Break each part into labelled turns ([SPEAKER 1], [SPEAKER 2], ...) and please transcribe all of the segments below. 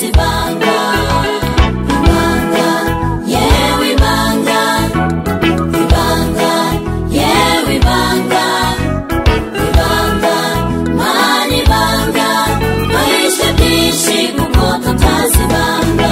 [SPEAKER 1] tutazibanga. Ibanga, yewe ibanga, ibanga, yewe ibanga, ibanga, mani ibanga, twahishe byinshi kuko tutazibanga.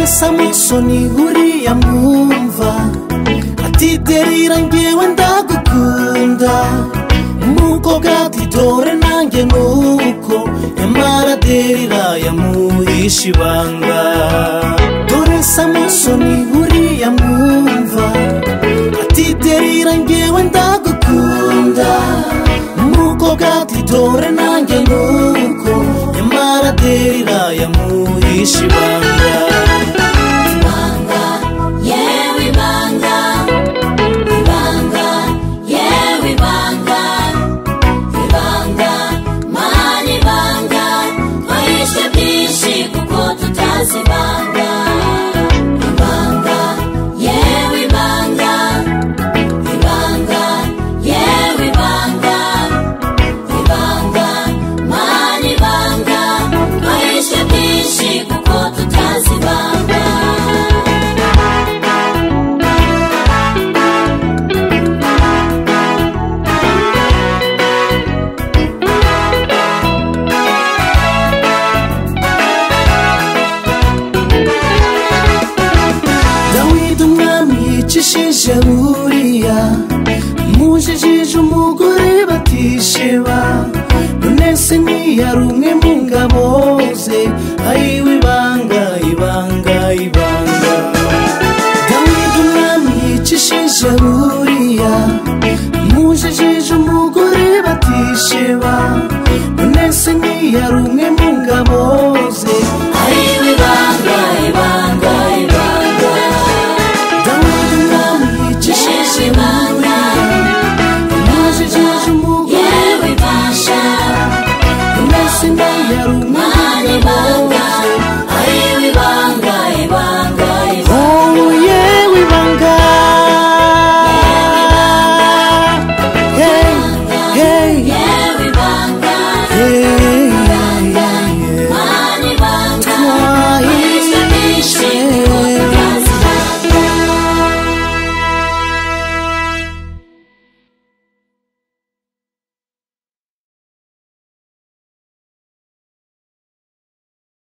[SPEAKER 2] Samusoni huriya mwumva ati derira ngewe ndagukunda, umukobwa ati dore nanjye nuko, nyamara derira yamuhishe ibanga. Dore Samusoni huriya mwumva ati derira ngewe ndagukunda, umukobwa ati dore nanjye nuko, nyamara derira yamuhishe ibanga.
[SPEAKER 1] Ibanga, ibanga, yewe ibanga, ibanga, yewe ibanga, ibanga, mani ibanga, twahishe byinshi kuko tutazibanga.
[SPEAKER 2] Yicishije Uriya, amujijije umugore Batisheba, none se ntiyari umwe mu ngabo ze? Ayiwe ibanga, ibanga, ibanga. Dawidi umwami yicishije Uriya, amujijije umugore Batisheba, none se ntiyari umwe mu ngabo ze?
[SPEAKER 1] Ayiwe ibanga, ibanga, ibanga.
[SPEAKER 2] Yeah.